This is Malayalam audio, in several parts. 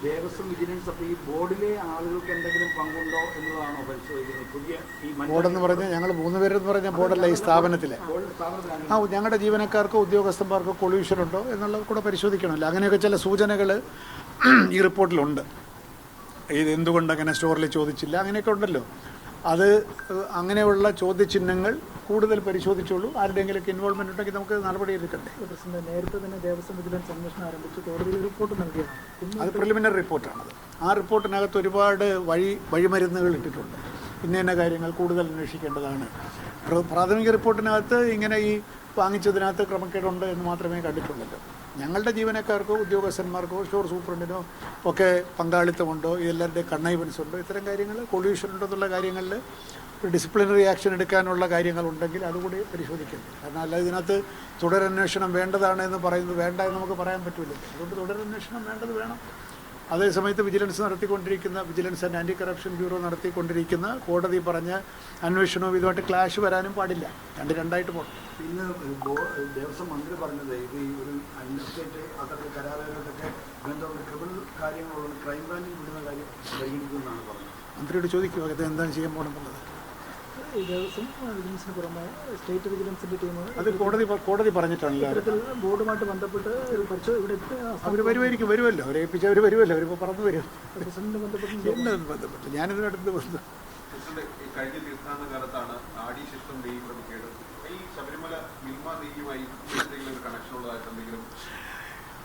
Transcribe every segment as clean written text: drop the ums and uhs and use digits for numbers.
ദേവസ്വം വിജിലൻസ് അപ്പോൾ ഈ ബോർഡിലെ ആളുകൾക്ക് എന്തെങ്കിലും പങ്കുണ്ടോ എന്നതാണോ പരിശോധിക്കുന്നത്? പുതിയ ഈ ബോർഡെന്ന് പറഞ്ഞാൽ ഞങ്ങൾ 3 പേരെന്ന് പറഞ്ഞാൽ ബോർഡല്ല ഈ സ്ഥാപനത്തിലെ ഞങ്ങളുടെ ജീവനക്കാർക്കോ ഉദ്യോഗസ്ഥന്മാർക്കോ കൊളൂഷൻ ഉണ്ടോ എന്നുള്ളത് കൂടെ പരിശോധിക്കണമല്ലോ. അങ്ങനെയൊക്കെ ചില സൂചനകൾ ഈ റിപ്പോർട്ടിലുണ്ട്. ഇത് എന്തുകൊണ്ട് അങ്ങനെ സ്റ്റോറിൽ ചോദിച്ചില്ല അങ്ങനെയൊക്കെ ഉണ്ടല്ലോ. അത് അങ്ങനെയുള്ള ചോദ്യചിഹ്നങ്ങൾ കൂടുതൽ പരിശോധിച്ചോളൂ. ആരുടെയെങ്കിലൊക്കെ ഇൻവോൾവ്മെൻറ്റ് ഉണ്ടെങ്കിൽ നമുക്ക് നടപടി എടുക്കണ്ടേ. നേരത്തെ തന്നെ ദേവസ്വം വിജിലൻസ് അന്വേഷണം ആരംഭിച്ച് കോടതിയിൽ റിപ്പോർട്ട് നൽകിയതാണ്. അത് പ്രിലിമിനറി റിപ്പോർട്ടാണത്. ആ റിപ്പോർട്ടിനകത്ത് ഒരുപാട് വഴിമരുന്നുകൾ ഇട്ടിട്ടുണ്ട്. ഇന്ന കാര്യങ്ങൾ കൂടുതൽ അന്വേഷിക്കേണ്ടതാണ്. പ്രാഥമിക റിപ്പോർട്ടിനകത്ത് ഇങ്ങനെ ഈ വാങ്ങിച്ചതിനകത്ത് ക്രമക്കേടുണ്ട് എന്ന് മാത്രമേ കണ്ടിട്ടുള്ളൂ. ഞങ്ങളുടെ ജീവനക്കാർക്കോ ഉദ്യോഗസ്ഥന്മാർക്കോ സ്റ്റോർ സൂപ്രണ്ടിനോ ഒക്കെ പങ്കാളിത്തമുണ്ടോ, ഇതെല്ലാവരുടെ കണ്ണൈവൻസ് ഉണ്ടോ, ഇത്തരം കാര്യങ്ങൾ കൊള്യൂഷൻ ഉണ്ടോ എന്നുള്ള കാര്യങ്ങളിൽ ഡിസിപ്ലിനറി ആക്ഷൻ എടുക്കാനുള്ള കാര്യങ്ങളുണ്ടെങ്കിൽ അതുകൂടി പരിശോധിക്കണം. കാരണം അല്ല ഇതിനകത്ത് തുടരന്വേഷണം വേണ്ടതാണ് എന്ന് പറയുന്നത് വേണ്ട എന്ന് നമുക്ക് പറയാൻ പറ്റില്ല. അതുകൊണ്ട് തുടരന്വേഷണം വേണ്ടത് വേണം. അതേസമയത്ത് വിജിലൻസ് നടത്തിക്കൊണ്ടിരിക്കുന്ന vigilance and anti corruption bureau നടത്തിക്കൊണ്ടിരിക്കുന്ന കോടതി പറഞ്ഞ അന്വേഷണവും ഇതുമായിട്ട് ക്ലാഷ് വരാനും പാടില്ല. രണ്ടായിട്ട് പോകണം. പിന്നെ ദേവസ്വം മന്ത്രി പറഞ്ഞത് ഇത് ഈ ഒരു അന്വേഷിച്ചിട്ട് അതൊക്കെ കരാറുകാരൊക്കെ ബന്ധമുള്ള ക്രിമിനൽ കാര്യങ്ങളുള്ള ക്രൈംബ്രാഞ്ചിൽ വിടുന്ന കാര്യം പരിഗണിക്കുമെന്നാണ് പറഞ്ഞത്. മന്ത്രിയോട് ചോദിക്കുക അത് എന്താണ് ചെയ്യാൻ പോകണമെന്നുള്ളത്. ദേവസ്വം വിജിലൻസിന് പുറമെ സ്റ്റേറ്റ് വിജിലൻസിൻ്റെ ടീം അത് കോടതി പറഞ്ഞിട്ടാണല്ലോ. ബോർഡുമായിട്ട് ബന്ധപ്പെട്ട് അവർ വരുമല്ലോ. അവരെ ഏൽപ്പിച്ച് അവർ വരുമല്ലോ. അവരിപ്പോൾ പറന്നു വരും. പ്രസിഡന്റിനെ ബന്ധപ്പെട്ട് ഞാനിതിനടുത്ത് ബന്ധം കഴിഞ്ഞ തീർത്ഥാടന കാലത്താണ് ആടി സിസ്റ്റം നെയ്യ് ക്രമക്കേട് ഈ ശബരിമല മിൽമ നെയ്യുമായി എന്തെങ്കിലും കണക്ഷൻ ഉള്ളതായിട്ട് എന്തെങ്കിലും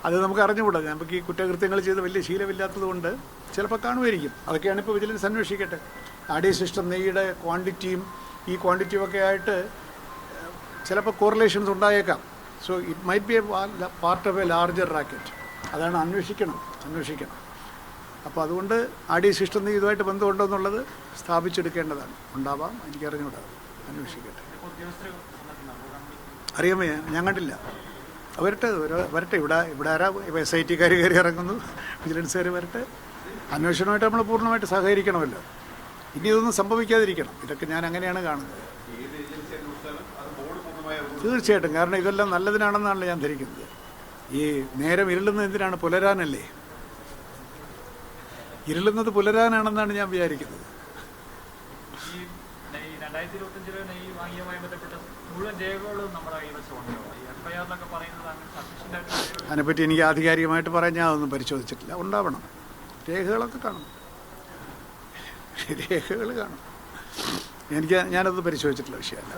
അത് നമുക്ക് അറിഞ്ഞുകൂടാ. നമുക്ക് ഈ കുറ്റകൃത്യങ്ങൾ ചെയ്ത് വലിയ ശീലമില്ലാത്തത് കൊണ്ട് ചിലപ്പോൾ കാണുമായിരിക്കും. അതൊക്കെയാണ് ഇപ്പോൾ വിജിലൻസ് അന്വേഷിക്കട്ടെ. ആടി സിസ്റ്റം നെയ്യുടെ ക്വാണ്ടിറ്റിയും ഈ ക്വാണ്ടിറ്റിയും ഒക്കെ ആയിട്ട് ചിലപ്പോൾ കോറിലേഷൻസ് ഉണ്ടായേക്കാം. So it might be A part of A larger racket. അതാണ് അന്വേഷിക്കണം. അപ്പോൾ അതുകൊണ്ട് ആടി സിസ്റ്റം നെയ്യ് ഇതുമായിട്ട് ബന്ധമുണ്ടോ എന്നുള്ളത് സ്ഥാപിച്ചെടുക്കേണ്ടതാണ്. ഉണ്ടാവാം, എനിക്കറിഞ്ഞുകൂടാ. അന്വേഷിക്കട്ടെ. അറിയാമേ, ഞാൻ കണ്ടില്ല. വരട്ടെ. ഇവിടെ ആരാ SIT കയറി ഇറങ്ങുന്നു, വിജിലൻസുകാർ വരട്ടെ. അന്വേഷണമായിട്ട് നമ്മൾ പൂർണ്ണമായിട്ട് സഹകരിക്കണമല്ലോ. ഇനി ഇതൊന്നും സംഭവിക്കാതിരിക്കണം. ഇതൊക്കെ ഞാൻ അങ്ങനെയാണ് കാണുന്നത്. തീർച്ചയായിട്ടും. കാരണം ഇതെല്ലാം നല്ലതിനാണെന്നാണ് ഞാൻ ധരിക്കുന്നത്. ഈ നേരം ഇരുളുന്നത് എന്തിനാണ്? പുലരാനല്ലേ. ഇരുളുന്നത് പുലരാനാണെന്നാണ് ഞാൻ വിചാരിക്കുന്നത്. അതിനെപ്പറ്റി എനിക്ക് ആധികാരികമായിട്ട് പറയാൻ ഞാൻ അതൊന്നും പരിശോധിച്ചിട്ടില്ല. ഉണ്ടാവണം. രേഖകളൊക്കെ കാണും. ഞാനത് പരിശോധിച്ചിട്ടില്ല വിഷയമല്ല.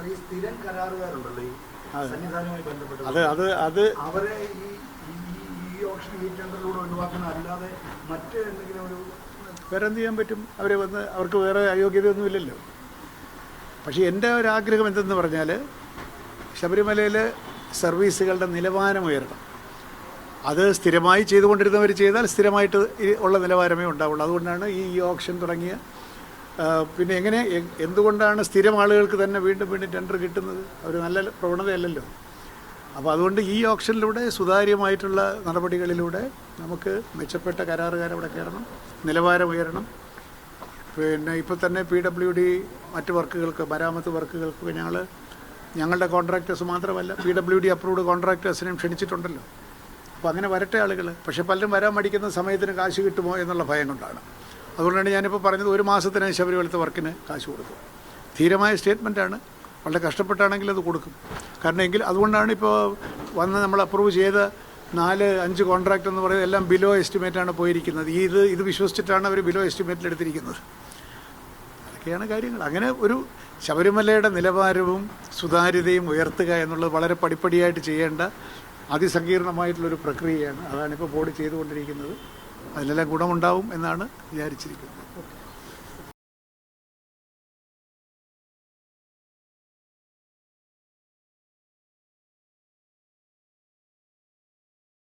അത് അവരെ ഈ ഓപ്ഷൻ ഈ ടെൻഡറിലൂടെ ഒഴിവാക്കണം. അല്ലാതെ മറ്റ് എന്തെങ്കിലും ഒരു വേറെ എന്ത് ചെയ്യാൻ പറ്റും? അവരെ വന്ന് അവർക്ക് വേറെ അയോഗ്യതയൊന്നുമില്ലല്ലോ. പക്ഷേ എൻ്റെ ഒരാഗ്രഹം എന്തെന്ന് പറഞ്ഞാൽ ശബരിമലയിൽ സർവീസുകളുടെ നിലവാരം ഉയരണം. അത് സ്ഥിരമായി ചെയ്തുകൊണ്ടിരുന്നവർ ചെയ്താൽ സ്ഥിരമായിട്ട് ഉള്ള നിലവാരമേ ഉണ്ടാവുള്ളൂ. അതുകൊണ്ടാണ് ഈ ഓപ്ഷൻ തുടങ്ങിയ. പിന്നെ എന്തുകൊണ്ടാണ് സ്ഥിരം ആളുകൾക്ക് തന്നെ വീണ്ടും ടെൻഡർ കിട്ടുന്നത്? ഒരു നല്ല പ്രവണതയല്ലല്ലോ. അപ്പോൾ അതുകൊണ്ട് ഈ ഓപ്ഷനിലൂടെ സുതാര്യമായിട്ടുള്ള നടപടികളിലൂടെ നമുക്ക് മെച്ചപ്പെട്ട കരാറുകാരവിടെ കയറണം, നിലവാരം ഉയരണം. പിന്നെ ഇപ്പോൾ തന്നെ PWD മറ്റ് വർക്കുകൾക്ക്, മരാമത്ത് വർക്കുകൾക്കൊക്കെ ഞങ്ങളുടെ കോൺട്രാക്ടേഴ്സ് മാത്രമല്ല PWD അപ്രൂവ്ഡ് കോൺട്രാക്ടേഴ്സിനെയും ക്ഷണിച്ചിട്ടുണ്ടല്ലോ. അപ്പോൾ അങ്ങനെ വരട്ടെ ആളുകൾ. പക്ഷേ പലരും വരാൻ മടിക്കുന്ന സമയത്തിന് കാശ് കിട്ടുമോ എന്നുള്ള ഭയം കൊണ്ടാണ്. അതുകൊണ്ടാണ് ഞാനിപ്പോൾ പറഞ്ഞത് 1 മാസത്തിന് ശബരിമലത്തെ വർക്കിന് കാശ് കൊടുക്കും. ധീരമായ സ്റ്റേറ്റ്മെൻറ്റാണ്. വളരെ കഷ്ടപ്പെട്ടാണെങ്കിൽ അത് കൊടുക്കും. കാരണം അതുകൊണ്ടാണ് ഇപ്പോൾ നമ്മൾ അപ്രൂവ് ചെയ്ത 4-5 കോൺട്രാക്റ്റ് എന്ന് പറയുന്നത് എല്ലാം ബിലോ എസ്റ്റിമേറ്റാണ് പോയിരിക്കുന്നത്. ഇത് വിശ്വസിച്ചിട്ടാണ് അവർ ബിലോ എസ്റ്റിമേറ്റിൽ എടുത്തിരിക്കുന്നത്. അതൊക്കെയാണ് കാര്യങ്ങൾ. അങ്ങനെ ഒരു ശബരിമലയുടെ നിലവാരവും സുതാര്യതയും ഉയർത്തുക എന്നുള്ളത് വളരെ പടിപ്പടിയായിട്ട് ചെയ്യേണ്ട അതിസങ്കീർണമായിട്ടുള്ളൊരു പ്രക്രിയയാണ്. അതാണിപ്പോൾ ബോർഡ് ചെയ്തുകൊണ്ടിരിക്കുന്നത്. അതിലെല്ലാം ഗുണമുണ്ടാവും എന്നാണ് വിചാരിച്ചിരിക്കുന്നത്.